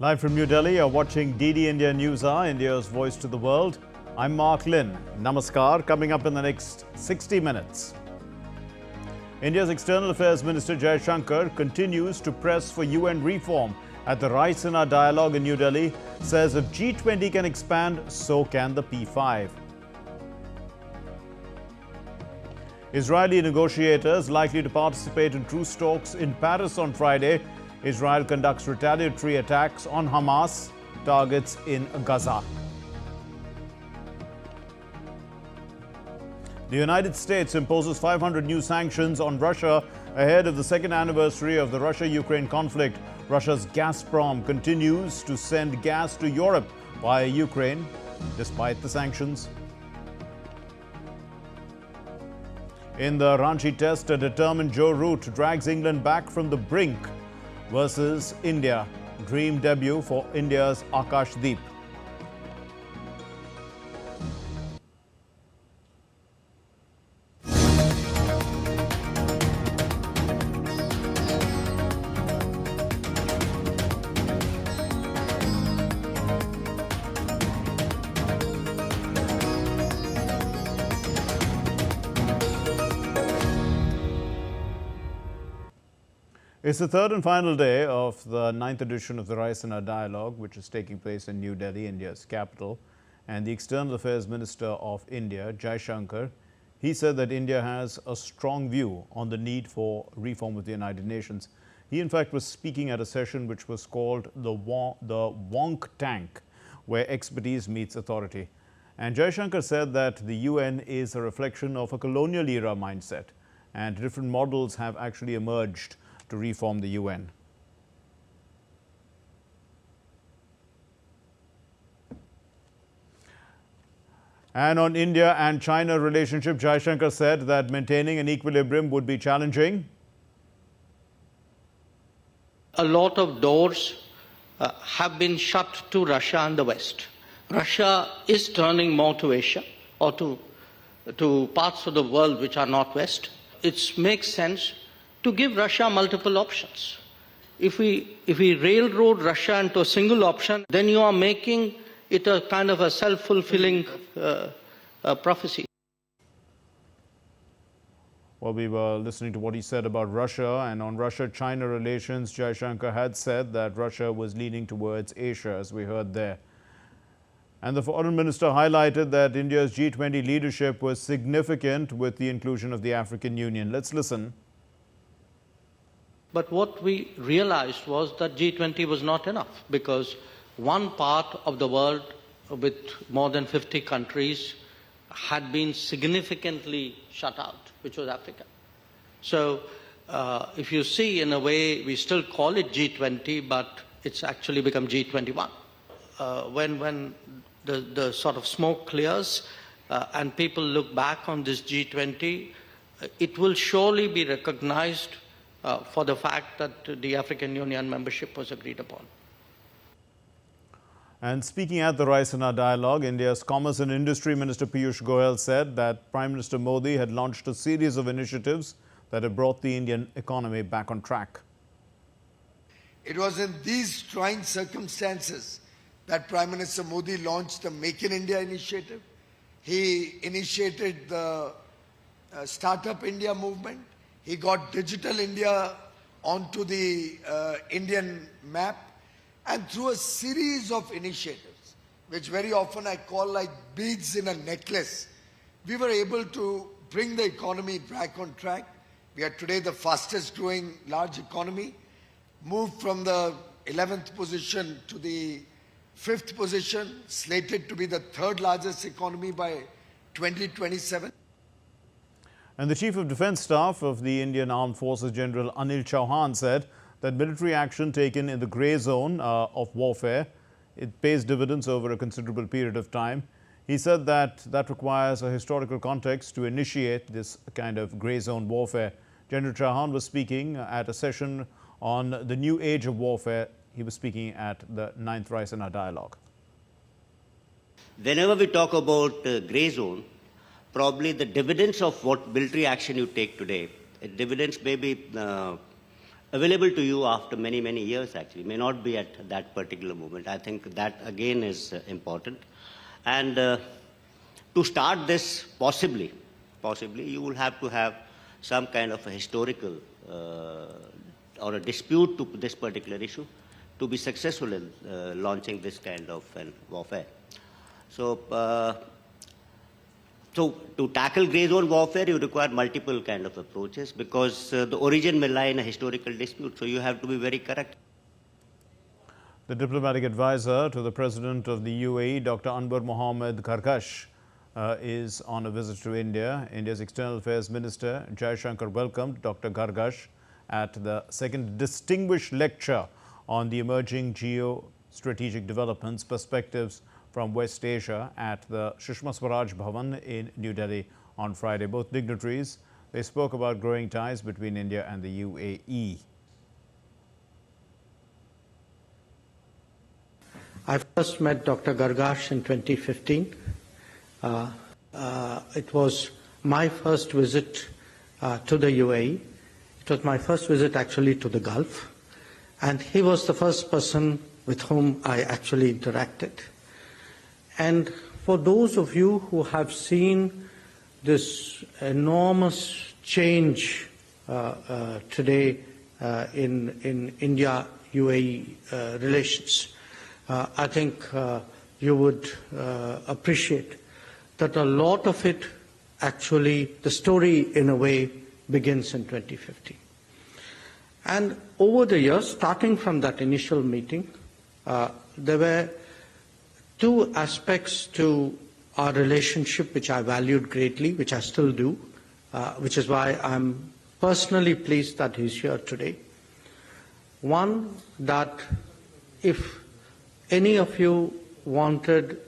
Live from New Delhi, you're watching DD India News Hour, India's voice to the world. I'm Mark Lynn. Namaskar. Coming up in the next 60 minutes. India's External Affairs Minister Jaishankar continues to press for UN reform at the Raisina dialogue in New Delhi, says if G20 can expand, so can the P5. Israeli negotiators likely to participate in truce talks in Paris on Friday. Israel conducts retaliatory attacks on Hamas targets in Gaza. The United States imposes 500 new sanctions on Russia ahead of the second anniversary of the Russia-Ukraine conflict. Russia's Gazprom continues to send gas to Europe via Ukraine, despite the sanctions. In the Ranchi Test, a determined Joe Root drags England back from the brink versus India. Dream debut for India's Akashdeep. It's the third and final day of the 9th edition of the Raisina Dialogue, which is taking place in New Delhi, India's capital. And the External Affairs Minister of India, Jaishankar, he said that India has a strong view on the need for reform of the United Nations. He, in fact, was speaking at a session which was called the Wonk Tank, where expertise meets authority. And Jaishankar said that the UN is a reflection of a colonial era mindset, and different models have actually emerged to reform the UN. And on India and China relationship, Jaishankar said that maintaining an equilibrium would be challenging. A lot of doors have been shut to Russia and the West. Russia is turning more to Asia or to parts of the world which are not West. It makes sense to give Russia multiple options. If we railroad Russia into a single option, then you are making it a kind of a self-fulfilling prophecy. Well, we were listening to what he said about Russia, and on Russia-China relations, Jaishankar had said that Russia was leaning towards Asia, as we heard there. And the foreign minister highlighted that India's G20 leadership was significant with the inclusion of the African Union. Let's listen. But what we realized was that G20 was not enough, because one part of the world with more than 50 countries had been significantly shut out, which was Africa. So if you see, in a way, we still call it G20, but it's actually become G21. When the sort of smoke clears and people look back on this G20, it will surely be recognized for the fact that the African Union membership was agreed upon. And speaking at the Raisina Dialogue, India's Commerce and Industry Minister Piyush Goyal said that Prime Minister Modi had launched a series of initiatives that have brought the Indian economy back on track. It was in these trying circumstances that Prime Minister Modi launched the Make in India initiative. He initiated the Startup India movement. He got Digital India onto the Indian map, and through a series of initiatives, which very often I call like beads in a necklace, we were able to bring the economy back on track. We are today the fastest growing large economy, moved from the 11th position to the 5th position, slated to be the 3rd largest economy by 2027. And the Chief of Defence Staff of the Indian Armed Forces, General Anil Chauhan, said that military action taken in the grey zone of warfare, it pays dividends over a considerable period of time. He said that requires a historical context to initiate this kind of grey zone warfare. General Chauhan was speaking at a session on the new age of warfare. He was speaking at the 9th Raisina Dialogue. Whenever we talk about grey zone, probably the dividends of what military action you take today, dividends may be available to you after many, many years actually, may not be at that particular moment. I think that again is important. And to start this, possibly, you will have to have some kind of a historical or a dispute to this particular issue to be successful in launching this kind of warfare. So, so to tackle grey zone warfare, you require multiple kind of approaches because the origin may lie in a historical dispute. So you have to be very correct. The diplomatic advisor to the President of the UAE, Dr. Anwar Mohammed Gargash, is on a visit to India. India's External Affairs Minister Jaishankar welcomed Dr. Gargash at the second distinguished lecture on the emerging geo-strategic developments perspectives from West Asia at the Sushma Swaraj Bhavan in New Delhi on Friday. Both dignitaries, they spoke about growing ties between India and the UAE. I first met Dr. Gargash in 2015. It was my first visit to the UAE. It was my first visit actually to the Gulf. And he was the first person with whom I actually interacted. And for those of you who have seen this enormous change today in India-UAE relations, I think you would appreciate that a lot of it actually, the story in a way begins in 2015. And over the years, starting from that initial meeting, there were two aspects to our relationship which I valued greatly, which I still do, which is why I'm personally pleased that he's here today. One, that if any of you wanted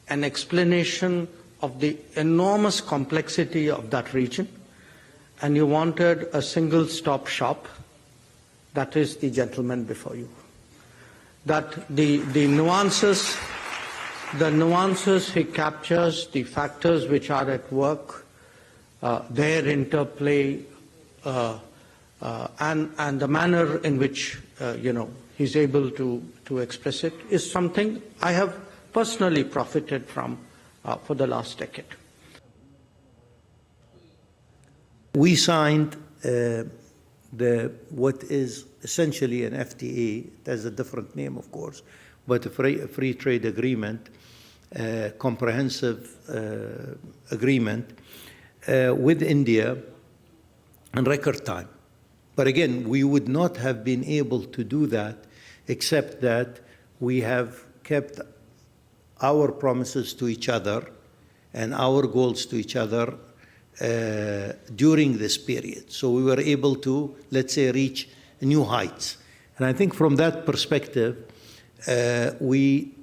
an explanation of the enormous complexity of that region, and you wanted a single-stop shop, that is the gentleman before you. That the nuances he captures, the factors which are at work, their interplay, and the manner in which he's able to express it is something I have personally profited from for the last decade. We signed what is essentially an FTA. It has a different name, of course, but a free trade agreement, comprehensive agreement with India in record time. But again, we would not have been able to do that except that we have kept our promises to each other and our goals to each other during this period. So we were able to, let's say, reach new heights. And I think from that perspective, we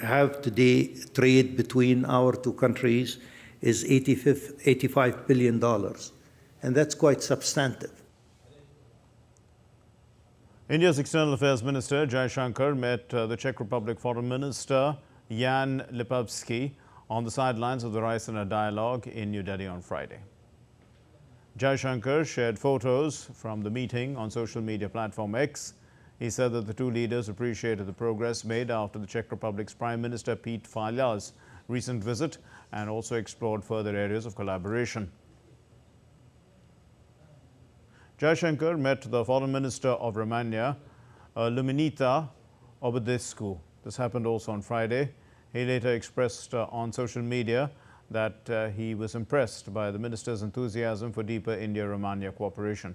have today trade between our two countries is $85 billion. And that's quite substantive. India's External Affairs Minister Jaishankar met the Czech Republic Foreign Minister Jan Lipavsky on the sidelines of the Raisina dialogue in New Delhi on Friday. Jaishankar shared photos from the meeting on social media platform X. He said that the two leaders appreciated the progress made after the Czech Republic's Prime Minister Pete Fiala's recent visit and also explored further areas of collaboration. Jaishankar met the Foreign Minister of Romania, Luminita Obadescu. This happened also on Friday. He later expressed on social media that he was impressed by the minister's enthusiasm for deeper India-Romania cooperation.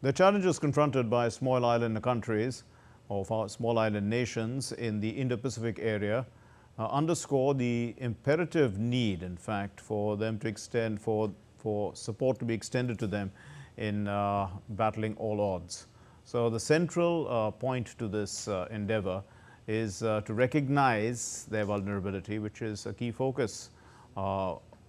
The challenges confronted by small island countries or small island nations in the Indo-Pacific area underscore the imperative need, in fact, for them to extend, for support to be extended to them in battling all odds. So the central point to this endeavor is to recognize their vulnerability, which is a key focus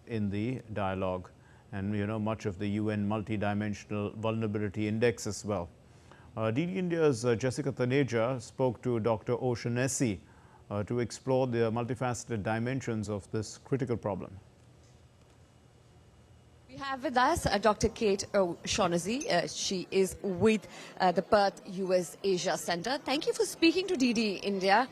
in the dialogue, and much of the UN multidimensional vulnerability index as well. DD India's Jessica Taneja spoke to Dr. O'Shaughnessy to explore the multifaceted dimensions of this critical problem. We have with us Dr. Kate O'Shaughnessy. She is with the Perth US Asia Center. Thank you for speaking to DD India.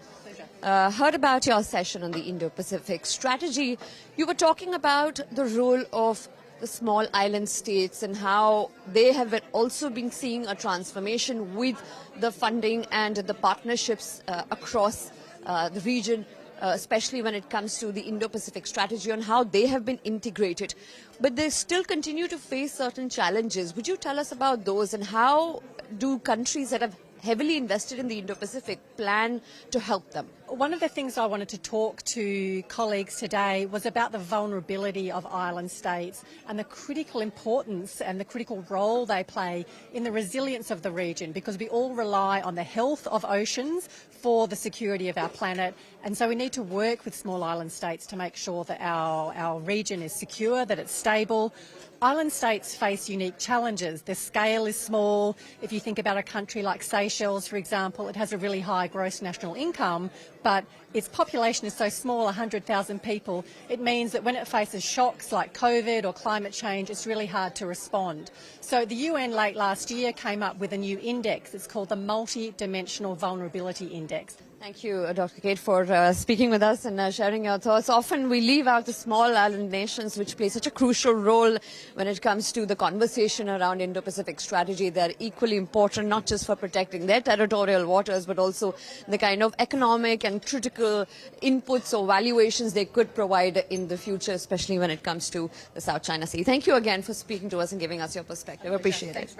Heard about your session on the Indo-Pacific strategy. You were talking about the role of the small island states and how they have also been seeing a transformation with the funding and the partnerships across the region, especially when it comes to the Indo-Pacific strategy and how they have been integrated. But they still continue to face certain challenges. Would you tell us about those, and how do countries that have heavily invested in the Indo-Pacific plan to help them? One of the things I wanted to talk to colleagues today was about the vulnerability of island states and the critical importance and the critical role they play in the resilience of the region, because we all rely on the health of oceans for the security of our planet. And so we need to work with small island states to make sure that our region is secure, that it's stable. Island states face unique challenges. Their scale is small. If you think about a country like Seychelles, for example, it has a really high gross national income, but its population is so small, 100,000 people, it means that when it faces shocks like COVID or climate change, it's really hard to respond. So the UN late last year came up with a new index. It's called the Multi-Dimensional Vulnerability Index. Thank you, Dr. Kate, for speaking with us and sharing your thoughts. Often we leave out the small island nations, which play such a crucial role when it comes to the conversation around Indo-Pacific strategy. They're equally important, not just for protecting their territorial waters, but also the kind of economic and critical inputs or valuations they could provide in the future, especially when it comes to the South China Sea. Thank you again for speaking to us and giving us your perspective. Appreciate it.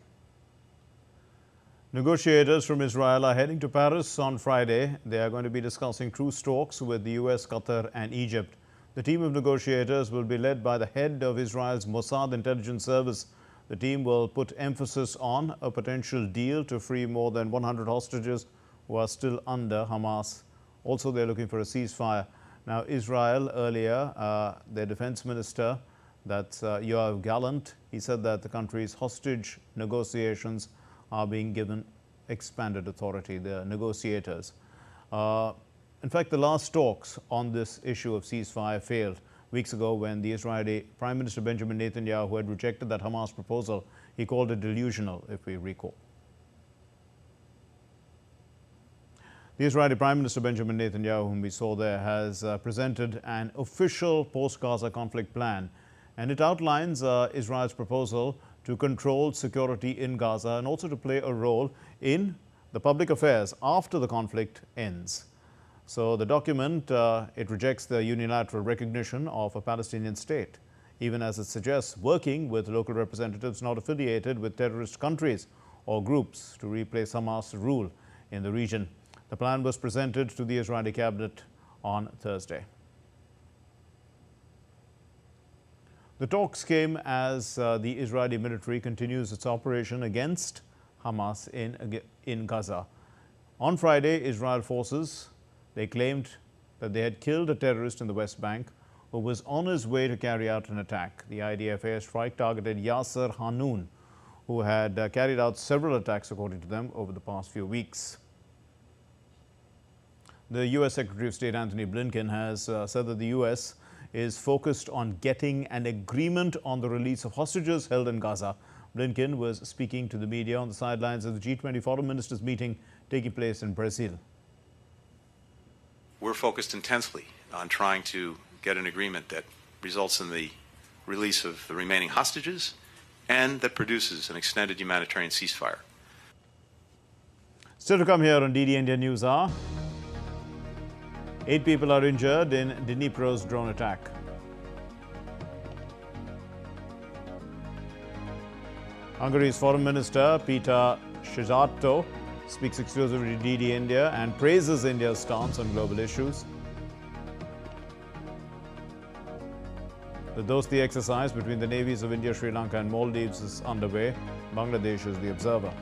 Negotiators from Israel are heading to Paris on Friday. They are going to be discussing truce talks with the US, Qatar and Egypt. The team of negotiators will be led by the head of Israel's Mossad intelligence service. The team will put emphasis on a potential deal to free more than 100 hostages who are still under Hamas. Also, they're looking for a ceasefire. Now, Israel earlier, their defense minister, that's Yoav Gallant, he said that the country's hostage negotiations are being given expanded authority, the negotiators. In fact, the last talks on this issue of ceasefire failed weeks ago when the Israeli Prime Minister Benjamin Netanyahu had rejected that Hamas proposal. He called it delusional, if we recall. The Israeli Prime Minister Benjamin Netanyahu, whom we saw there, has presented an official post-Gaza conflict plan, and it outlines Israel's proposal to control security in Gaza and also to play a role in the public affairs after the conflict ends. So the document, it rejects the unilateral recognition of a Palestinian state, even as it suggests working with local representatives not affiliated with terrorist countries or groups to replace Hamas' rule in the region. The plan was presented to the Israeli cabinet on Thursday. The talks came as the Israeli military continues its operation against Hamas in Gaza. On Friday, Israel forces, they claimed that they had killed a terrorist in the West Bank who was on his way to carry out an attack. The IDF airstrike targeted Yasser Hanoun, who had carried out several attacks, according to them, over the past few weeks. The U.S. Secretary of State Antony Blinken has said that the U.S. is focused on getting an agreement on the release of hostages held in Gaza. Blinken was speaking to the media on the sidelines of the G20 foreign ministers meeting taking place in Brazil. We're focused intensely on trying to get an agreement that results in the release of the remaining hostages and that produces an extended humanitarian ceasefire. Still to come here on DD India News Hour. 8 people are injured in Dnipro's drone attack. Hungary's Foreign Minister Peter Szijjártó speaks exclusively to DD India and praises India's stance on global issues. The Dosti exercise between the navies of India, Sri Lanka and Maldives is underway. Bangladesh is the observer.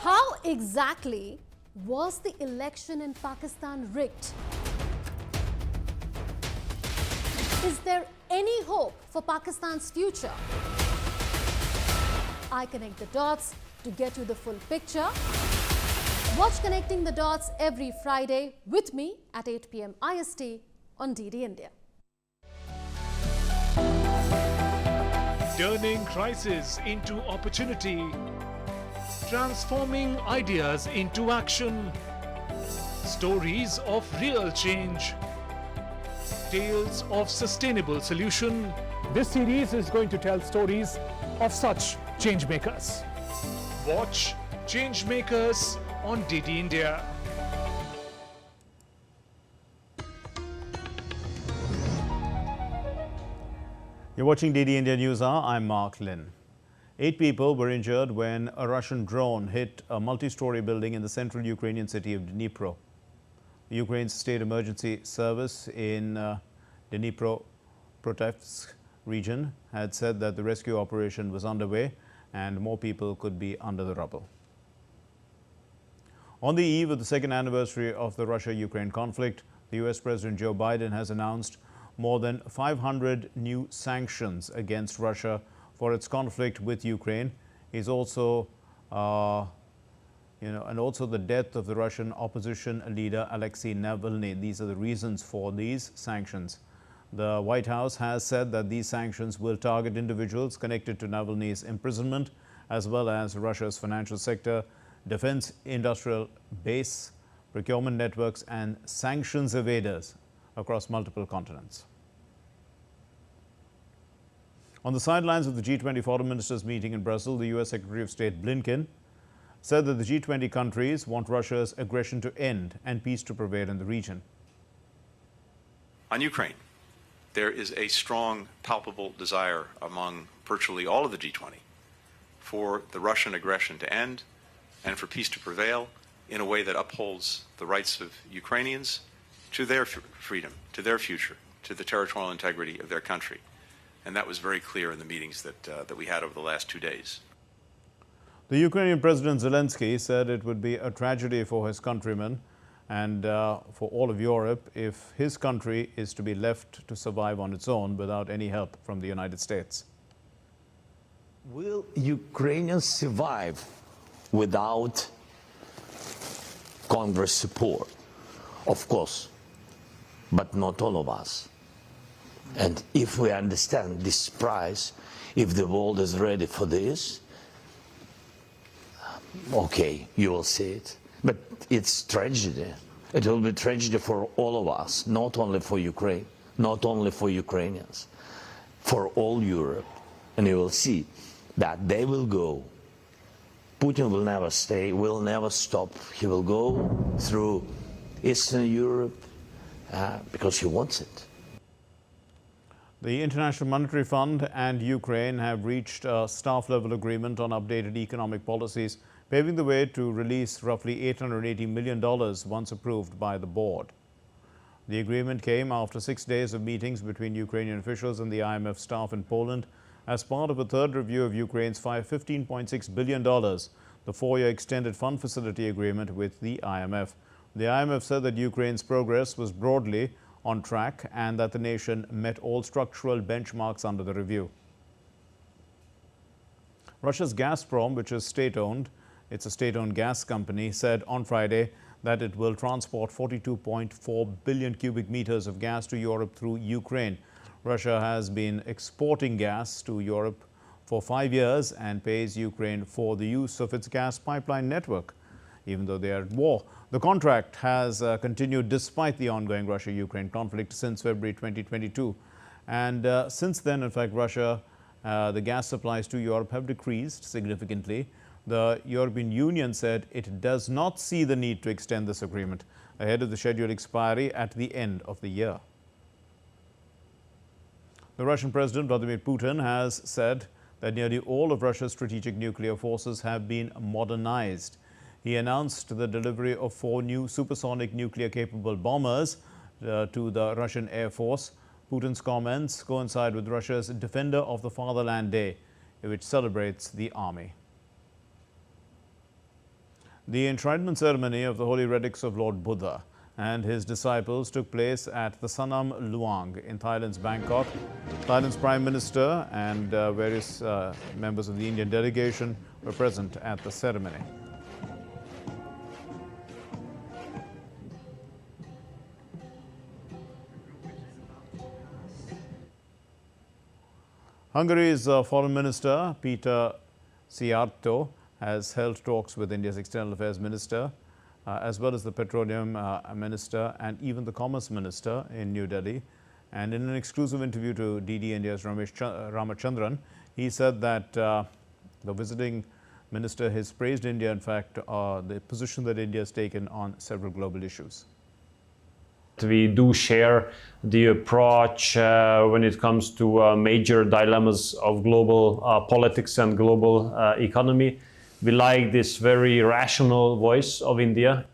How exactly was the election in Pakistan rigged? Is there any hope for Pakistan's future? I connect the dots to get you the full picture. Watch Connecting the Dots every Friday with me at 8 p.m. IST on DD India. Turning crisis into opportunity, transforming ideas into action, stories of real change, tales of sustainable solution. This series is going to tell stories of such change makers. Watch Change Makers on DD India. You're watching DD India News Hour. I'm Mark Lynn. 8 people were injured when a Russian drone hit a multi-story building in the central Ukrainian city of Dnipro. Ukraine's state emergency service in Dnipropetrovsk region had said that the rescue operation was underway and more people could be under the rubble. On the eve of the second anniversary of the Russia-Ukraine conflict, the US President Joe Biden has announced more than 500 new sanctions against Russia for its conflict with Ukraine. He's also, and also the death of the Russian opposition leader Alexei Navalny. These are the reasons for these sanctions. The White House has said that these sanctions will target individuals connected to Navalny's imprisonment, as well as Russia's financial sector, defense industrial base, procurement networks, and sanctions evaders across multiple continents. On the sidelines of the G20 foreign ministers meeting in Brussels, the US Secretary of State Blinken said that the G20 countries want Russia's aggression to end and peace to prevail in the region. On Ukraine, there is a strong, palpable desire among virtually all of the G20 for the Russian aggression to end and for peace to prevail in a way that upholds the rights of Ukrainians to their freedom, to their future, to the territorial integrity of their country. And that was very clear in the meetings that we had over the last 2 days. The Ukrainian President Zelensky said it would be a tragedy for his countrymen and for all of Europe if his country is to be left to survive on its own without any help from the United States. Will Ukrainians survive without Congress support? Of course, but not all of us. And if we understand this price, if the world is ready for this, okay, you will see it. But it's tragedy. It will be tragedy for all of us, not only for Ukraine, not only for Ukrainians, for all Europe. And you will see that they will go. Putin will never stay, will never stop. He will go through Eastern Europe because he wants it. The International Monetary Fund and Ukraine have reached a staff-level agreement on updated economic policies, paving the way to release roughly $880 million once approved by the board. The agreement came after 6 days of meetings between Ukrainian officials and the IMF staff in Poland as part of a third review of Ukraine's $15.6 billion, the 4-year extended fund facility agreement with the IMF. The IMF said that Ukraine's progress was broadly on track and that the nation met all structural benchmarks under the review. Russia's Gazprom, which is state-owned, it's a state-owned gas company, said on Friday that it will transport 42.4 billion cubic meters of gas to Europe through Ukraine. Russia has been exporting gas to Europe for 5 years and pays Ukraine for the use of its gas pipeline network, even though they are at war. The contract has continued despite the ongoing Russia-Ukraine conflict since February 2022. And since then, in fact, the gas supplies to Europe have decreased significantly. The European Union said it does not see the need to extend this agreement ahead of the scheduled expiry at the end of the year. The Russian President Vladimir Putin has said that nearly all of Russia's strategic nuclear forces have been modernized. He announced the delivery of 4 new supersonic nuclear-capable bombers to the Russian Air Force. Putin's comments coincide with Russia's Defender of the Fatherland Day, which celebrates the army. The enshrinement ceremony of the holy relics of Lord Buddha and his disciples took place at the Sanam Luang in Thailand's Bangkok. Thailand's Prime Minister and various members of the Indian delegation were present at the ceremony. Hungary's Foreign Minister Peter Szijjártó has held talks with India's External Affairs Minister, as well as the Petroleum Minister and even the Commerce Minister in New Delhi. And in an exclusive interview to DD India's Ramesh Ramachandran, he said that the visiting minister has praised India, in fact, the position that India has taken on several global issues. We do share the approach when it comes to major dilemmas of global politics and global economy. We like this very rational voice of India.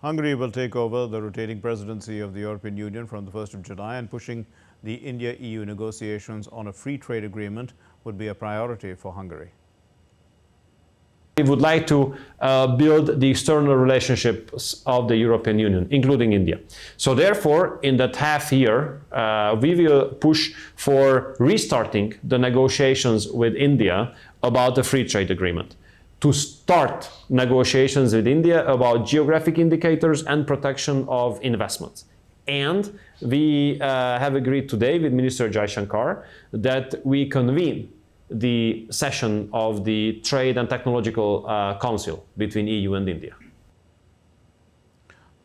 Hungary will take over the rotating presidency of the European Union from the 1st of July, and pushing the India-EU negotiations on a free trade agreement would be a priority for Hungary. We would like to build the external relationships of the European Union, including India. So therefore, in that half year, we will push for restarting the negotiations with India about the free trade agreement, to start negotiations with India about geographic indicators and protection of investments. And we have agreed today with Minister Jaishankar that we convene the session of the Trade and Technological Council between EU and India.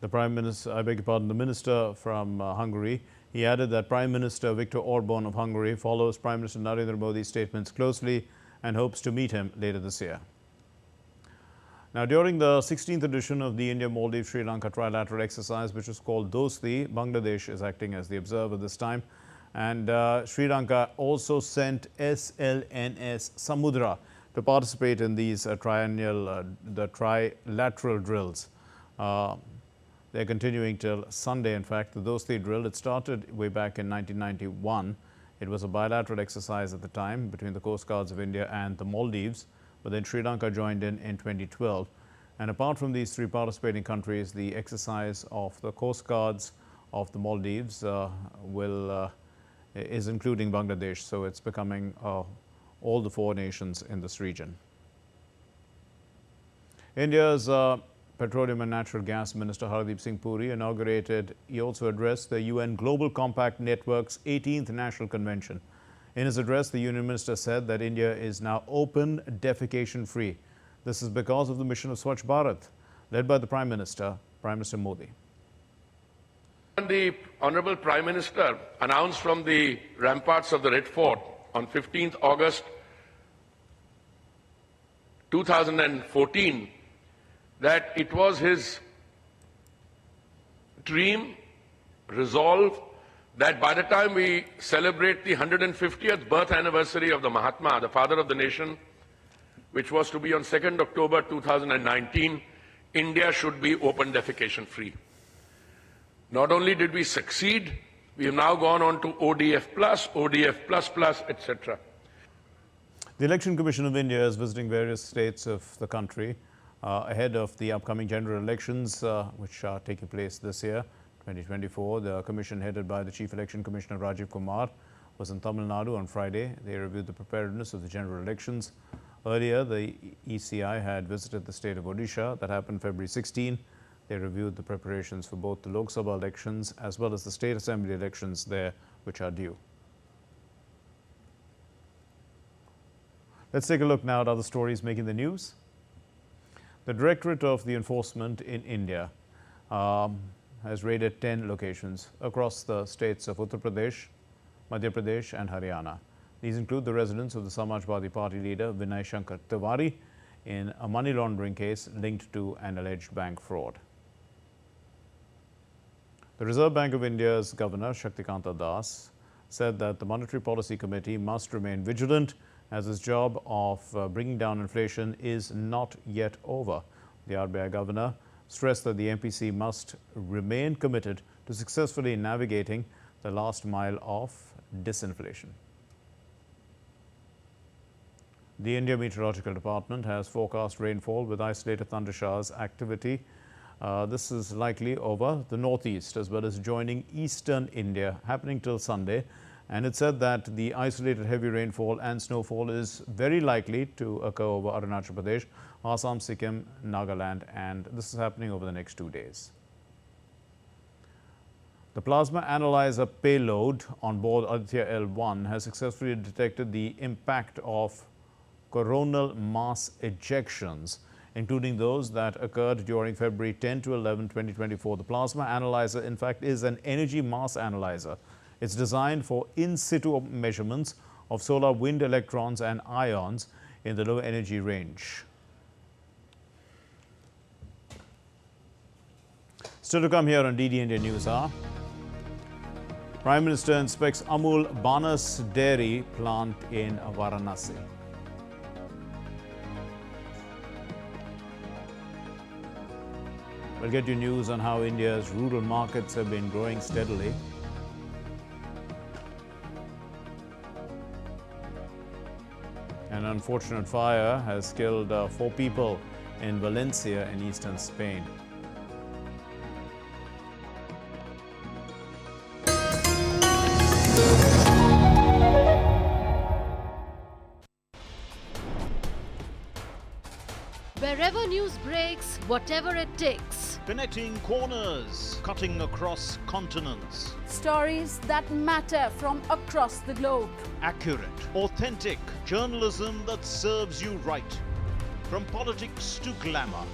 The Prime Minister, I beg your pardon, the Minister from Hungary, he added that Prime Minister Viktor Orban of Hungary follows Prime Minister Narendra Modi's statements closely and hopes to meet him later this year. Now, during the 16th edition of the India-Maldives-Sri Lanka trilateral exercise, which is called Dosti, Bangladesh is acting as the observer this time. And Sri Lanka also sent SLNS Samudra to participate in these trilateral drills. They're continuing till Sunday, in fact. The Dosti drill, it started way back in 1991. It was a bilateral exercise at the time between the Coast Guards of India and the Maldives, but then Sri Lanka joined in 2012. And apart from these three participating countries, the exercise of the Coast Guards of the Maldives is including Bangladesh, so it's becoming all the four nations in this region. India's Petroleum and Natural Gas Minister Hardeep Singh Puri inaugurated, he also addressed the UN Global Compact Network's 18th National Convention. In his address, the Union Minister said that India is now open defecation free. This is because of the mission of Swachh Bharat, led by the Prime Minister Modi. The Honorable Prime Minister announced from the ramparts of the Red Fort on 15th August 2014 that it was his dream, resolve, that by the time we celebrate the 150th birth anniversary of the Mahatma, the father of the nation, which was to be on 2nd October 2019, India should be open defecation free. Not only did we succeed, we have now gone on to ODF+, ODF++, etc. The Election Commission of India is visiting various states of the country ahead of the upcoming general elections, which are taking place this year, 2024. The commission, headed by the Chief Election Commissioner Rajiv Kumar, was in Tamil Nadu on Friday. They reviewed the preparedness of the general elections. Earlier, the ECI had visited the state of Odisha. That happened February 16. They reviewed the preparations for both the Lok Sabha elections as well as the state assembly elections there, which are due. Let's take a look now at other stories making the news. The Directorate of the Enforcement in India has raided 10 locations across the states of Uttar Pradesh, Madhya Pradesh and Haryana. These include the residence of the Samajwadi Party leader Vinay Shankar Tiwari in a money laundering case linked to an alleged bank fraud. The Reserve Bank of India's Governor Shaktikanta Das said that the Monetary Policy Committee must remain vigilant as its job of bringing down inflation is not yet over. The RBI Governor stressed that the MPC must remain committed to successfully navigating the last mile of disinflation. The India Meteorological Department has forecast rainfall with isolated thundershowers activity. This is likely over the northeast as well as joining eastern India, happening till Sunday. And it said that the isolated heavy rainfall and snowfall is very likely to occur over Arunachal Pradesh, Assam, Sikkim, Nagaland, and this is happening over the next 2 days. The plasma analyzer payload on board Aditya L1 has successfully detected the impact of coronal mass ejections, including those that occurred during February 10 to 11, 2024. The plasma analyzer, in fact, is an energy mass analyzer. It's designed for in situ measurements of solar wind electrons and ions in the low energy range. Still to come here on DD India News Hour. Prime Minister inspects Amul Banas Dairy plant in Varanasi. We'll get you news on how India's rural markets have been growing steadily. An unfortunate fire has killed 4 people in Valencia in eastern Spain. Wherever news breaks, whatever it takes. Connecting corners, cutting across continents. Stories that matter from across the globe. Accurate, authentic journalism that serves you right. From politics to glamour,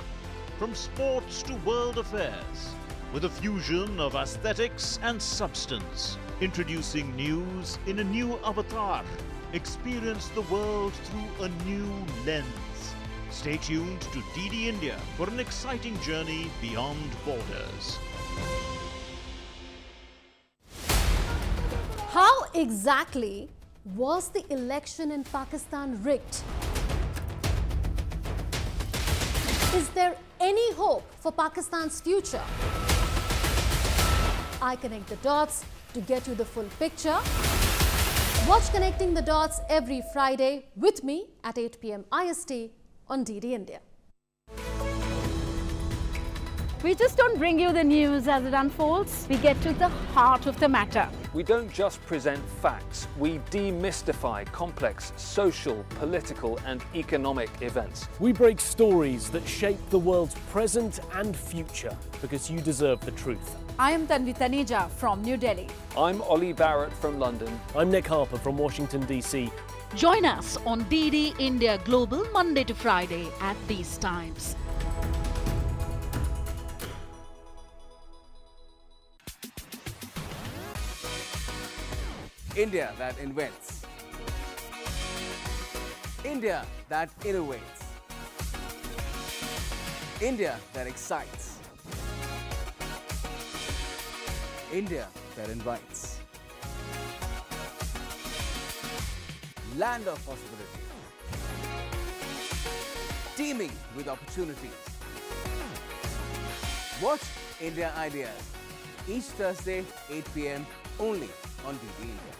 from sports to world affairs, with a fusion of aesthetics and substance. Introducing news in a new avatar. Experience the world through a new lens. Stay tuned to DD India for an exciting journey beyond borders. How exactly was the election in Pakistan rigged? Is there any hope for Pakistan's future? I connect the dots to get you the full picture. Watch Connecting the Dots every Friday with me at 8 p.m. IST on DD India. We just don't bring you the news as it unfolds. We get to the heart of the matter. We don't just present facts. We demystify complex social, political and economic events. We break stories that shape the world's present and future because you deserve the truth. I am Tanvi Taneja from New Delhi. I'm Ollie Barrett from London. I'm Nick Harper from Washington, D.C. Join us on DD India Global Monday to Friday at these times. India that invents. India that innovates. India that excites. India that invites. Land of possibilities. Teeming with opportunities. Watch India Ideas each Thursday, 8 p.m. only on DD India.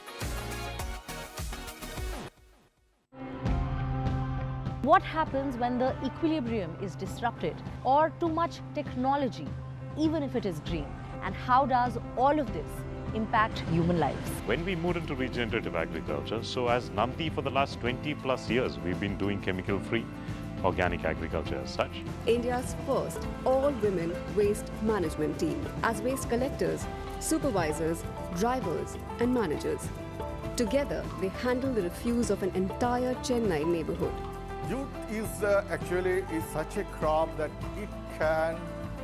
What happens when the equilibrium is disrupted or too much technology, even if it is green? And how does all of this impact human lives? When we moved into regenerative agriculture, so as Nandi for the last 20 plus years, we've been doing chemical-free organic agriculture as such. India's first all-women waste management team as waste collectors, supervisors, drivers and managers. Together, they handle the refuse of an entire Chennai neighborhood. Jute is actually such a crop that it can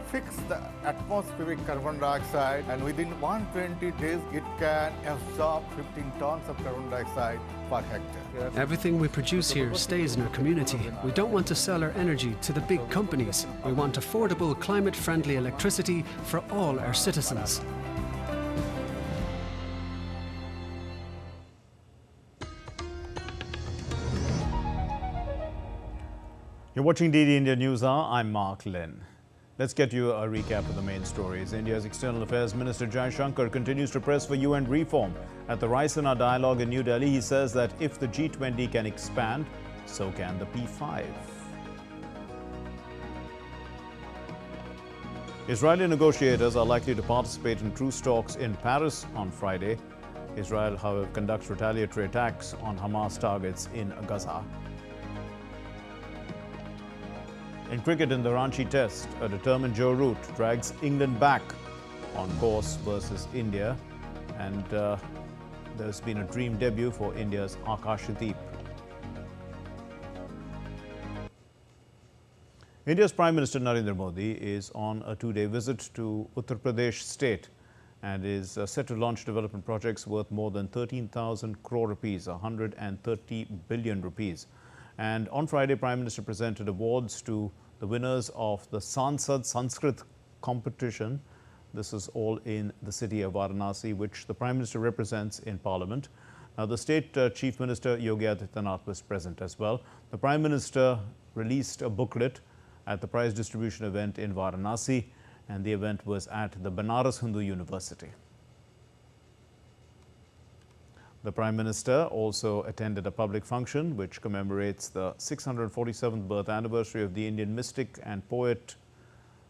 fix the atmospheric carbon dioxide, and within 120 days it can absorb 15 tons of carbon dioxide per hectare. Everything we produce here stays in our community. We don't want to sell our energy to the big companies. We want affordable, climate-friendly electricity for all our citizens. You're watching DD India News Hour. I'm Mark Lynn. Let's get you a recap of the main stories. India's External Affairs Minister Jaishankar continues to press for UN reform. At the Raisina dialogue in New Delhi, he says that if the G20 can expand, so can the P5. Israeli negotiators are likely to participate in truce talks in Paris on Friday. Israel, however, conducts retaliatory attacks on Hamas targets in Gaza. In cricket in the Ranchi Test, a determined Joe Root drags England back on course versus India, and there's been a dream debut for India's Akashdeep. India's Prime Minister Narendra Modi is on a two-day visit to Uttar Pradesh state and is set to launch development projects worth more than 13,000 crore rupees, 130 billion rupees. And on Friday, Prime Minister presented awards to the winners of the Sansad Sanskrit competition. This is all in the city of Varanasi, which the Prime Minister represents in Parliament. Now, the State Chief Minister Yogi Adityanath was present as well. The Prime Minister released a booklet at the prize distribution event in Varanasi, and the event was at the Banaras Hindu University. The Prime Minister also attended a public function which commemorates the 647th birth anniversary of the Indian mystic and poet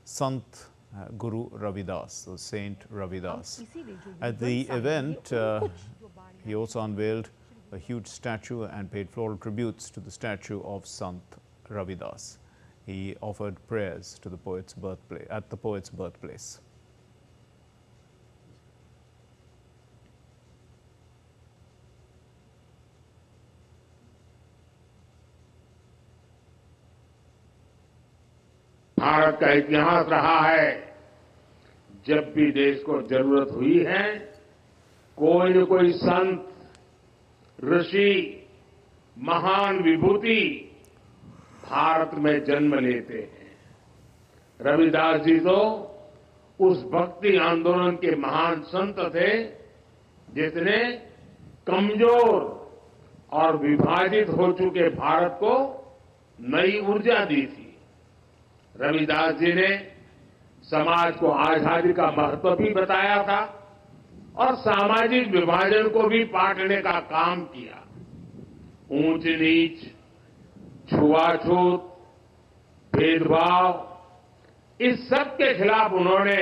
Sant Guru Ravidas, so Saint Ravidas. At the event, he also unveiled a huge statue and paid floral tributes to the statue of Sant Ravidas. He offered prayers to the poet's birthplace, at the poet's birthplace. Bharat का इतिहास रहा है, जब भी देश को जरूरत हुई है, कोई न कोई संत, ऋषि, महान विभूति भारत में जन्म लेते हैं। रविदास जी तो उस भक्ति आंदोलन के महान संत थे, जिसने कमजोर और विभाजित हो चुके भारत को नई ऊर्जा दी थी। रविदास जी ने समाज को आजादी का महत्व भी बताया था और सामाजिक विभाजन को भी पाटने का काम किया। ऊंच नीच, छुआछूत, भेदभाव, इस सब के खिलाफ उन्होंने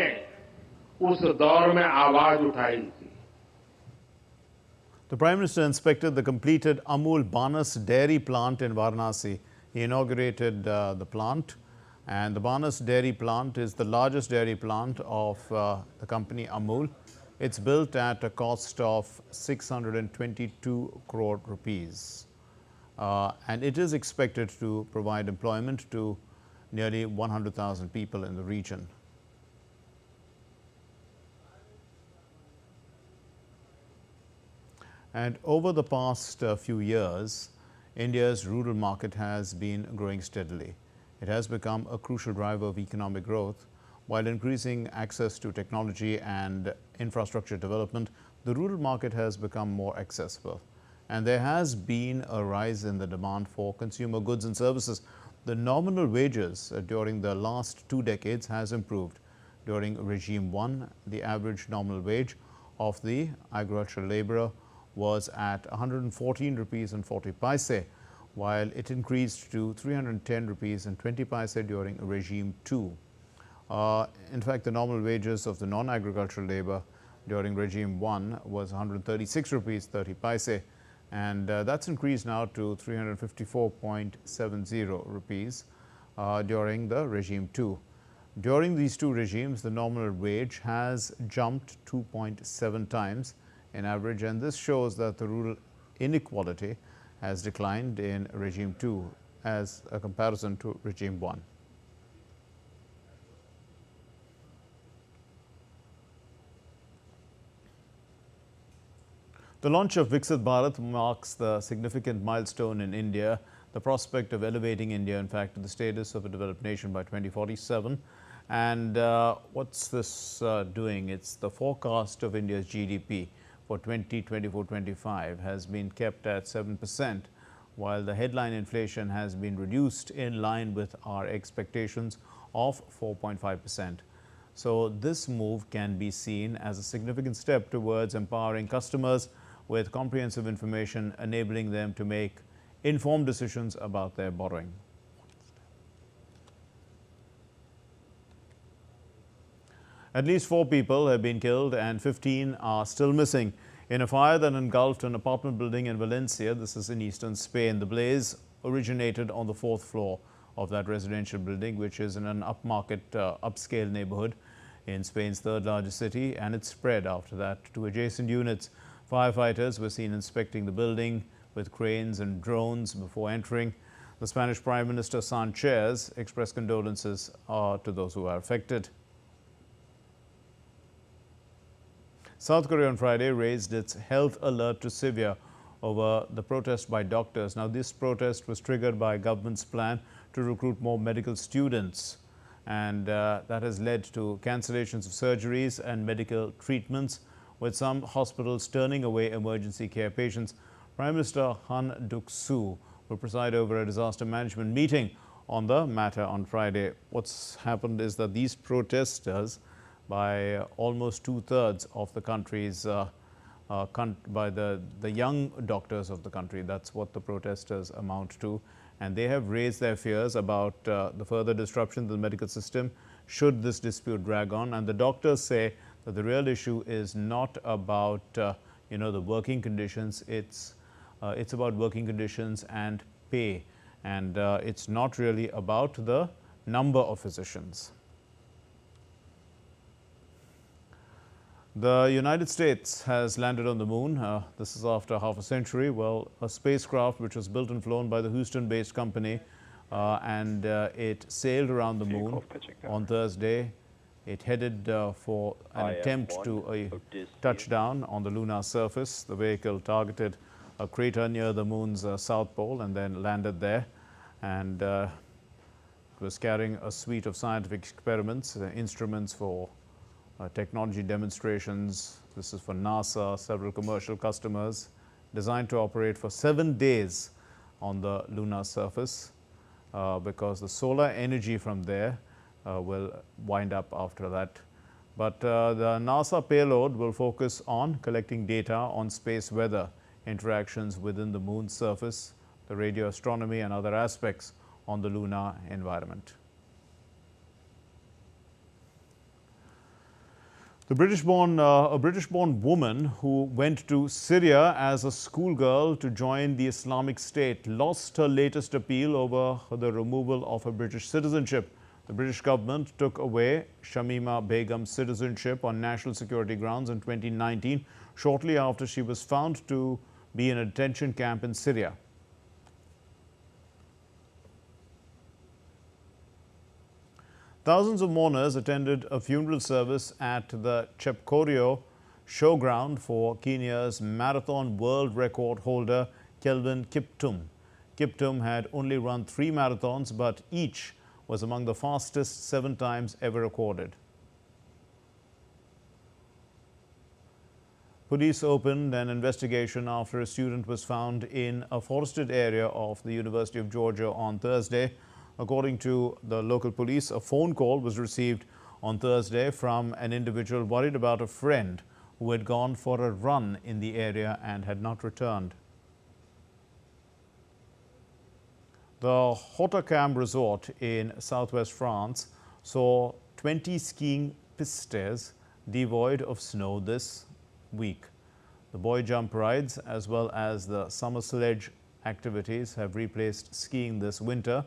उस दौर में आवाज उठाई थी। The Prime Minister inspected the completed Amul Banas dairy plant in Varanasi. He inaugurated the plant, and the Banas dairy plant is the largest dairy plant of the company Amul. It's built at a cost of 622 crore rupees. And it is expected to provide employment to nearly 100,000 people in the region. And over the past few years, India's rural market has been growing steadily. It has become a crucial driver of economic growth. While increasing access to technology and infrastructure development, the rural market has become more accessible. And there has been a rise in the demand for consumer goods and services. The nominal wages during the last 2 decades has improved. During Regime 1, the average nominal wage of the agricultural labourer was at 114 rupees and 40 paise, while it increased to 310 rupees and 20 paise during Regime 2. In fact, the nominal wages of the non-agricultural labour during Regime 1 was 136 rupees 30 paise, and that's increased now to 354.70 rupees during the Regime 2. During these two regimes, the nominal wage has jumped 2.7 times in average, and this shows that the rural inequality has declined in Regime 2 as a comparison to Regime 1. The launch of Viksit Bharat marks the significant milestone in India, the prospect of elevating India, in fact, to the status of a developed nation by 2047. And what's this doing? It's the forecast of India's GDP for 2024-25 has been kept at 7%, while the headline inflation has been reduced in line with our expectations of 4.5%. So this move can be seen as a significant step towards empowering customers with comprehensive information, enabling them to make informed decisions about their borrowing. At least 4 people have been killed and 15 are still missing in a fire that engulfed an apartment building in Valencia. This is in eastern Spain. The blaze originated on the 4th floor of that residential building, which is in an upmarket, upscale neighborhood. in Spain's third largest city, and it spread after that to adjacent units. Firefighters were seen inspecting the building with cranes and drones before entering. The Spanish Prime Minister Sanchez expressed condolences to those who are affected. South Korea on Friday raised its health alert to severe over the protest by doctors. Now, this protest was triggered by government's plan to recruit more medical students, and that has led to cancellations of surgeries and medical treatments, with some hospitals turning away emergency care patients. Prime Minister Han Duck-soo will preside over a disaster management meeting on the matter on Friday. What's happened is that these protesters, by almost two-thirds of the country's by the young doctors of the country, that's what the protesters amount to, and they have raised their fears about the further disruption to the medical system should this dispute drag on. And the doctors say that the real issue is not about the working conditions. It's about working conditions and pay, and it's not really about the number of physicians. The United States has landed on the moon. This is after half a century. Well, a spacecraft which was built and flown by the Houston-based company, and it sailed around the moon on Thursday. It headed for an attempt to a touchdown on the lunar surface. The vehicle targeted a crater near the moon's south pole and then landed there. And it was carrying a suite of scientific experiments, instruments for technology demonstrations. This is for NASA, several commercial customers, designed to operate for 7 days on the lunar surface because the solar energy from there will wind up after that. But the NASA payload will focus on collecting data on space weather, interactions within the moon's surface, the radio astronomy and other aspects on the lunar environment. A British-born woman who went to Syria as a schoolgirl to join the Islamic State lost her latest appeal over the removal of her British citizenship. The British government took away Shamima Begum's citizenship on national security grounds in 2019, shortly after she was found to be in a detention camp in Syria. Thousands of mourners attended a funeral service at the Chepkorio showground for Kenya's marathon world record holder Kelvin Kiptum. Kiptum had only run 3 marathons, but each was among the fastest 7 times ever recorded. Police opened an investigation after a student was found in a forested area of the University of Georgia on Thursday. According to the local police, a phone call was received on Thursday from an individual worried about a friend who had gone for a run in the area and had not returned. The Hautacam resort in southwest France saw 20 skiing pistes devoid of snow this week. The boy jump rides as well as the summer sledge activities have replaced skiing this winter,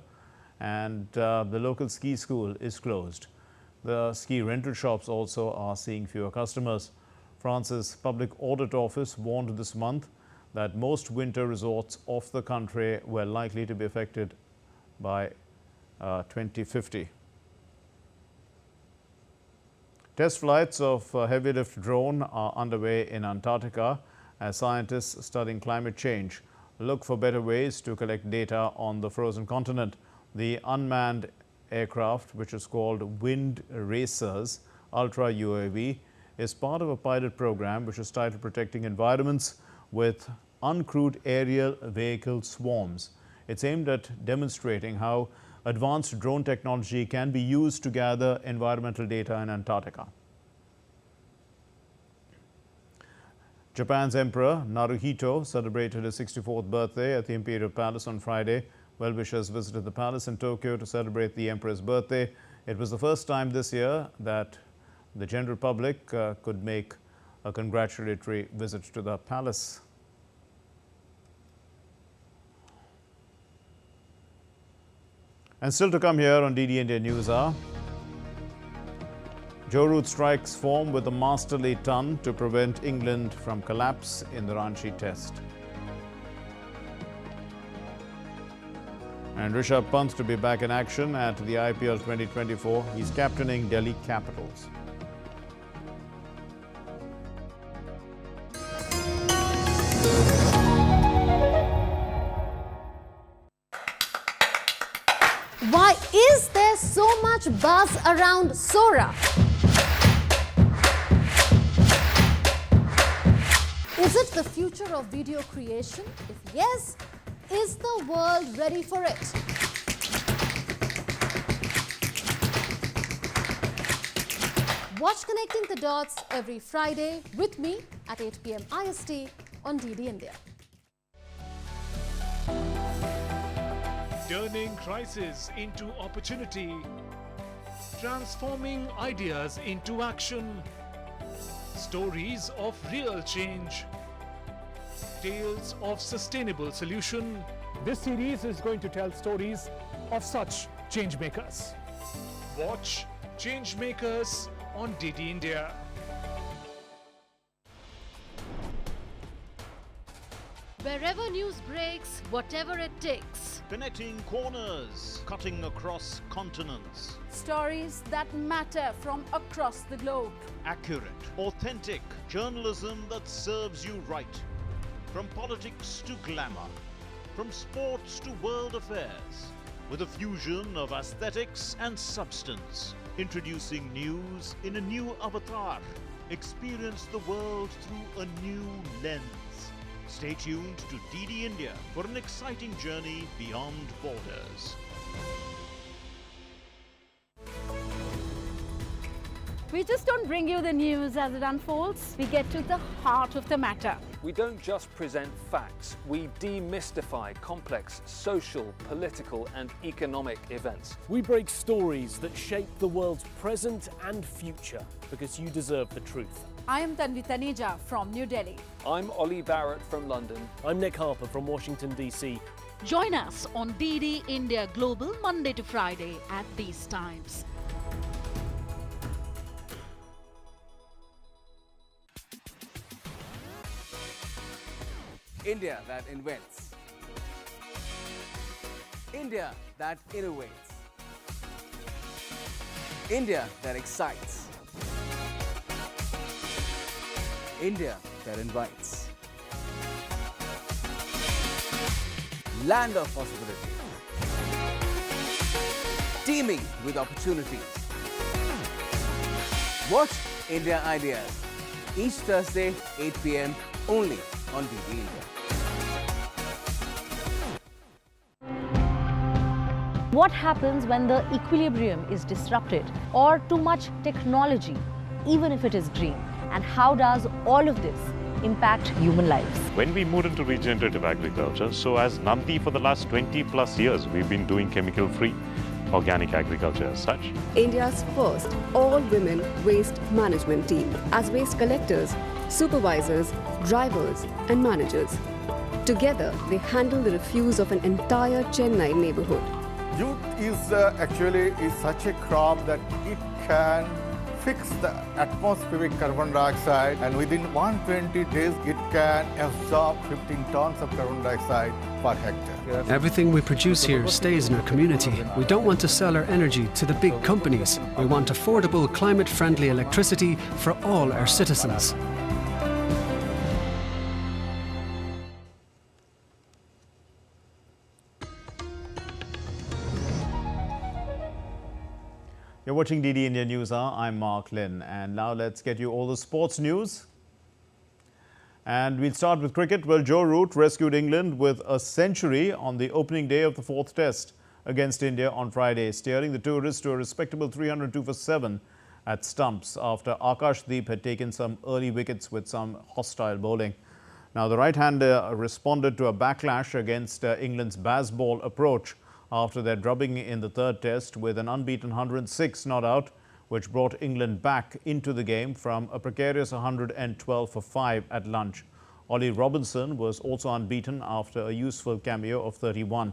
and the local ski school is closed. The ski rental shops also are seeing fewer customers. France's Public Audit Office warned this month that most winter resorts off the country were likely to be affected by 2050. Test flights of a heavy-lift drone are underway in Antarctica as scientists studying climate change look for better ways to collect data on the frozen continent. The unmanned aircraft, which is called Wind Racers Ultra UAV, is part of a pilot program which is titled Protecting Environments with Uncrewed Aerial Vehicle Swarms. It's aimed at demonstrating how advanced drone technology can be used to gather environmental data in Antarctica. Japan's Emperor Naruhito celebrated his 64th birthday at the Imperial Palace on Friday. Well-wishers visited the palace in Tokyo to celebrate the emperor's birthday. It was the first time this year that the general public could make a congratulatory visit to the palace. And still to come here on DD India News Hour. Joe Root strikes form with a masterly ton to prevent England from collapse in the Ranchi Test. And Rishabh Pant to be back in action at the IPL 2024. He's captaining Delhi Capitals. Why is there so much buzz around Sora? Is it the future of video creation? If yes, is the world ready for it? Watch Connecting the Dots every Friday with me at 8 p.m. IST on DD India. Turning crisis into opportunity, transforming ideas into action, stories of real change, tales of sustainable solution. This series is going to tell stories of such change makers. Watch Change Makers on DD India. Wherever news breaks, whatever it takes. Connecting corners, cutting across continents. Stories that matter from across the globe. Accurate, authentic journalism that serves you right. From politics to glamour, from sports to world affairs, with a fusion of aesthetics and substance. Introducing news in a new avatar. Experience the world through a new lens. Stay tuned to DD India for an exciting journey beyond borders. We just don't bring you the news as it unfolds. We get to the heart of the matter. We don't just present facts, we demystify complex social, political and economic events. We break stories that shape the world's present and future because you deserve the truth. I am Tanvi Taneja from New Delhi. I'm Ollie Barrett from London. I'm Nick Harper from Washington, D.C. Join us on DD India Global Monday to Friday at these times. India that invents. India that innovates. India that excites. India that invites. Land of possibility. Teeming with opportunities. Watch India Ideas each Thursday, 8 p.m. only on DD India. What happens when the equilibrium is disrupted or too much technology, even if it is green? And how does all of this impact human lives? When we moved into regenerative agriculture, so as Namti for the last 20 plus years, we've been doing chemical-free organic agriculture as such. India's first all-women waste management team as waste collectors, supervisors, drivers and managers. Together, they handle the refuse of an entire Chennai neighborhood. Jute is actually such a crop that it can fix the atmospheric carbon dioxide, and within 120 days it can absorb 15 tons of carbon dioxide per hectare. Everything we produce here stays in our community. We don't want to sell our energy to the big companies. We want affordable, climate-friendly electricity for all our citizens. You're watching DD India News Hour. I'm Mark Lynn, and now let's get you all the sports news. And we'll start with cricket. Well, Joe Root rescued England with a century on the opening day of the fourth test against India on Friday, steering the tourists to a respectable 302 for 7 at stumps after Akashdeep had taken some early wickets with some hostile bowling. Now, the right-hander responded to a backlash against England's Bazball approach after their drubbing in the third test with an unbeaten 106 not out, which brought England back into the game from a precarious 112 for 5 at lunch. Ollie Robinson was also unbeaten after a useful cameo of 31,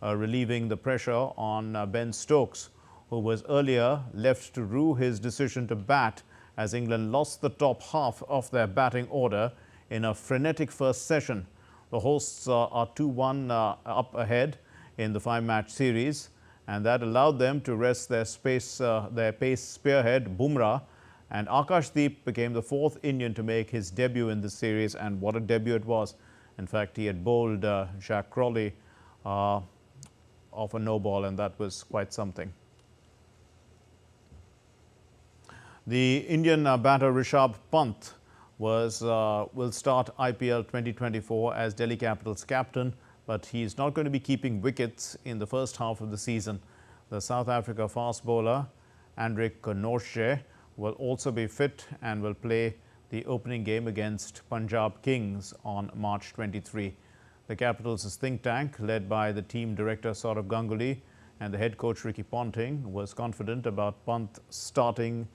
relieving the pressure on Ben Stokes, who was earlier left to rue his decision to bat as England lost the top half of their batting order in a frenetic first session. The hosts are 2-1 up ahead in the 5-match series, and that allowed them to rest their pace spearhead Bumrah, and Akashdeep became the 4th Indian to make his debut in this series, and what a debut it was. In fact, he had bowled Jack Crawley off a no-ball, and that was quite something. The Indian batter Rishabh Pant will start IPL 2024 as Delhi Capitals captain, but he is not going to be keeping wickets in the first half of the season. The South Africa fast bowler Andrik Norsje will also be fit and will play the opening game against Punjab Kings on March 23. The Capitals' think tank, led by the team director Saurav Ganguly and the head coach Ricky Ponting, was confident about Pant starting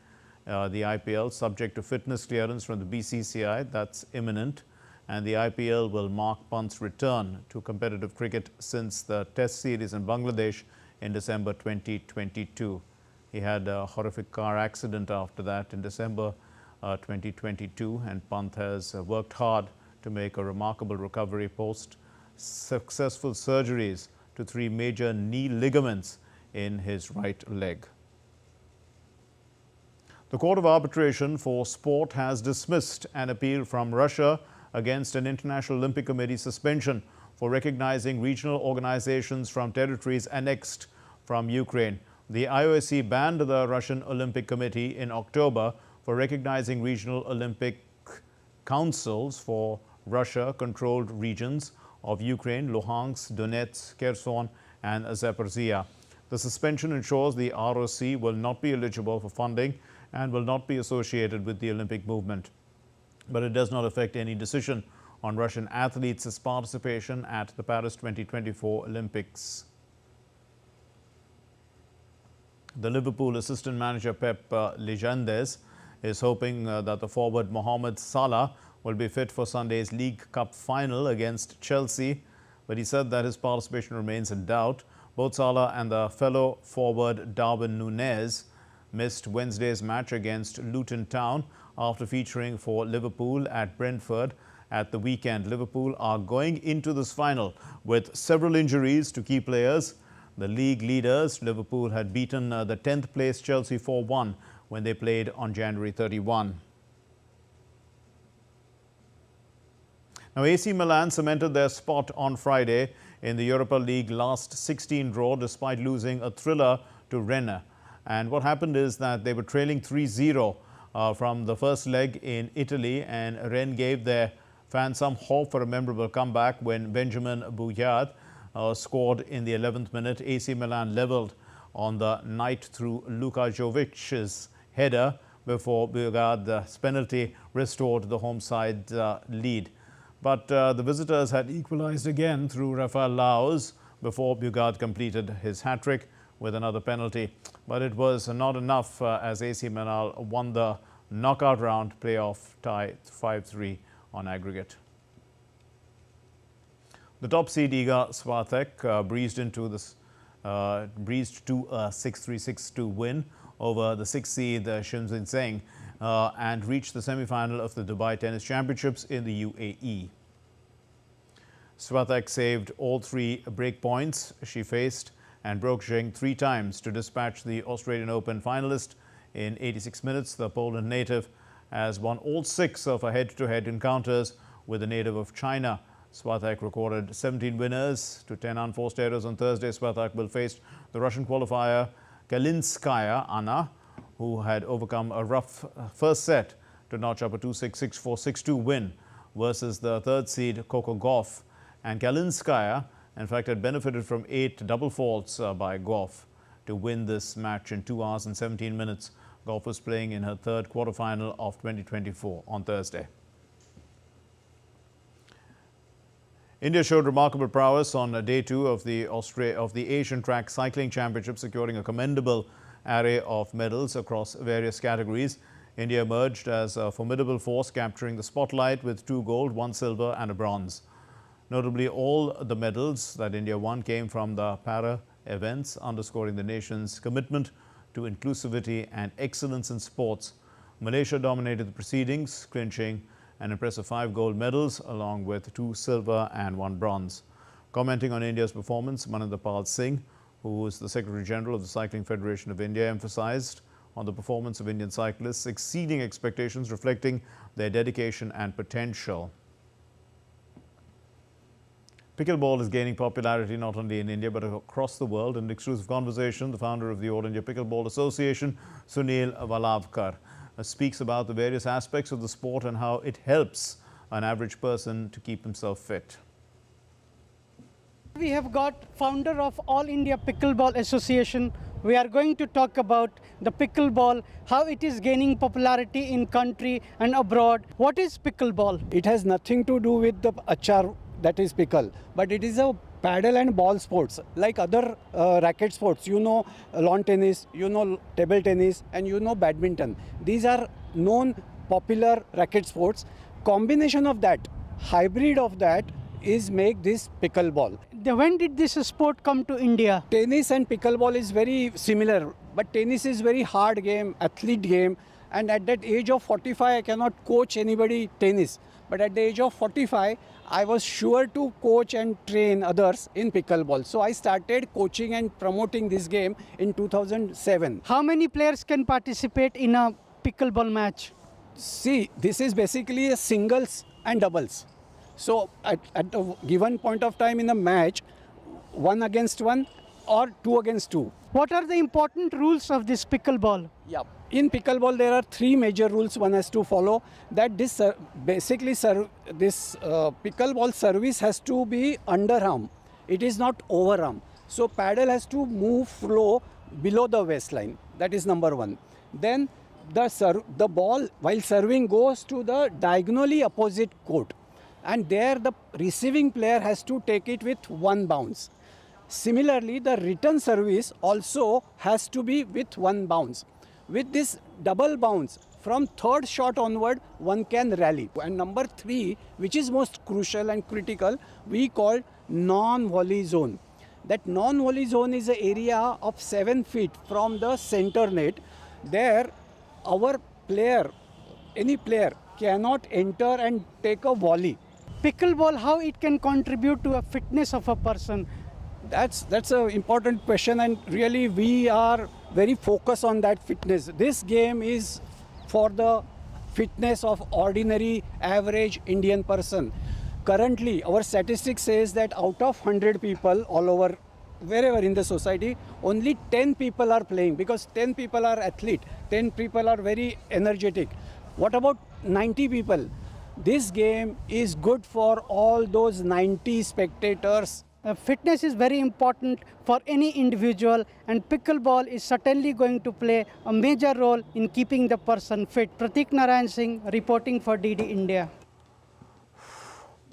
the IPL subject to fitness clearance from the BCCI. That's imminent, and the IPL will mark Pant's return to competitive cricket since the Test series in Bangladesh in December 2022. He had a horrific car accident after that in December 2022, and Pant has worked hard to make a remarkable recovery post successful surgeries to 3 major knee ligaments in his right leg. The Court of Arbitration for Sport has dismissed an appeal from Russia against an International Olympic Committee suspension for recognizing regional organizations from territories annexed from Ukraine. The IOC banned the Russian Olympic Committee in October for recognizing regional Olympic councils for Russia-controlled regions of Ukraine, Luhansk, Donetsk, Kherson and Zaporizhia. The suspension ensures the ROC will not be eligible for funding and will not be associated with the Olympic movement. But it does not affect any decision on Russian athletes' participation at the Paris 2024 Olympics. The Liverpool assistant manager Pep Lijandez is hoping that the forward Mohamed Salah will be fit for Sunday's League Cup final against Chelsea, but he said that his participation remains in doubt. Both Salah and the fellow forward Darwin Núñez missed Wednesday's match against Luton Town after featuring for Liverpool at Brentford at the weekend. Liverpool are going into this final with several injuries to key players. The league leaders, Liverpool, had beaten the 10th place Chelsea 4-1 when they played on January 31. Now, AC Milan cemented their spot on Friday in the Europa League last 16 draw despite losing a thriller to Rennes. And what happened is that they were trailing 3-0 from the first leg in Italy, and Rennes gave their fans some hope for a memorable comeback when Benjamin Bouillard scored in the 11th minute. AC Milan levelled on the night through Luka Jovic's header before Bouillard's penalty restored the home side lead. But the visitors had equalized again through Rafael Laos before Bouillard completed his hat-trick with another penalty. But it was not enough as AC Milan won the knockout round playoff tie 5-3 on aggregate. The top seed Iga Swiatek breezed to a 6-3-6-2 win over the 6th seed Shenzhen Zheng and reached the semi-final of the Dubai Tennis Championships in the UAE. Swiatek saved all 3 break points she faced and broke Zheng 3 times to dispatch the Australian Open finalist in 86 minutes. The Poland native has won all 6 of her head-to-head encounters with the native of China. Swiatek recorded 17 winners to 10 unforced errors on Thursday. Swiatek will face the Russian qualifier Kalinskaya Anna, who had overcome a rough first set to notch up a 2-6, 6-4, 6-2 win versus the 3rd seed Coco Gauff. And Kalinskaya, in fact, had benefited from 8 double faults by Gauff to win this match in 2 hours and 17 minutes. Gauff was playing in her 3rd quarterfinal of 2024 on Thursday. India showed remarkable prowess on day 2 of the Asian Track Cycling Championship, securing a commendable array of medals across various categories. India emerged as a formidable force, capturing the spotlight with 2 gold, 1 silver and a bronze. Notably, all the medals that India won came from the para events, underscoring the nation's commitment to inclusivity and excellence in sports. Malaysia dominated the proceedings, clinching an impressive 5 gold medals along with 2 silver and 1 bronze. Commenting on India's performance, Manindra Singh, who is the Secretary General of the Cycling Federation of India, emphasized on the performance of Indian cyclists, exceeding expectations, reflecting their dedication and potential. Pickleball is gaining popularity not only in India but across the world. In an exclusive conversation, the founder of the All India Pickleball Association, Sunil Valavkar, speaks about the various aspects of the sport and how it helps an average person to keep himself fit. We have got founder of All India Pickleball Association. We are going to talk about the pickleball, how it is gaining popularity in country and abroad. What is pickleball? It has nothing to do with the achar, that is pickle, but it is a paddle and ball sports like other racket sports. You know lawn tennis, you know table tennis, and you know badminton. These are known popular racket sports. Combination of that, hybrid of that, is make this pickleball. When did this sport come to India? Tennis and pickleball is very similar, but tennis is very hard game, athlete game, and at that age of 45 I cannot coach anybody tennis, but at the age of 45 I was sure to coach and train others in pickleball. So I started coaching and promoting this game in 2007. How many players can participate in a pickleball match? See, this is basically a singles and doubles. So at a given point of time in a match, 1 against 1 or 2 against 2. What are the important rules of this pickleball? Yeah. In pickleball, there are 3 major rules one has to follow. That this pickleball service has to be underarm. It is not overarm. So paddle has to move flow below the waistline. That is number 1. Then the ball while serving goes to the diagonally opposite court, and there the receiving player has to take it with 1 bounce. Similarly, the return service also has to be with 1 bounce. With this double bounce, from 3rd shot onward, one can rally. And number 3, which is most crucial and critical, we call non-volley zone. That non-volley zone is an area of 7 feet from the center net. There, our player, any player, cannot enter and take a volley. Pickleball, how it can contribute to a fitness of a person? That's an important question, and really we are very focused on that fitness. This game is for the fitness of ordinary average Indian person. Currently, our statistics says that out of 100 people all over, wherever in the society, only 10 people are playing, because 10 people are athlete, 10 people are very energetic. What about 90 people? This game is good for all those 90 spectators. Fitness is very important for any individual, and pickleball is certainly going to play a major role in keeping the person fit. Pratik Narayan Singh reporting for DD India.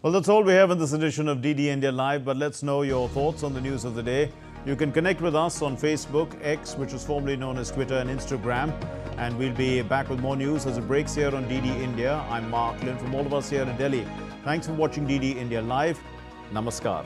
Well, that's all we have in this edition of DD India Live, but let's know your thoughts on the news of the day. You can connect with us on Facebook, X, which was formerly known as Twitter, and Instagram. And we'll be back with more news as it breaks here on DD India. I'm Mark Lynn from all of us here in Delhi. Thanks for watching DD India Live. Namaskar.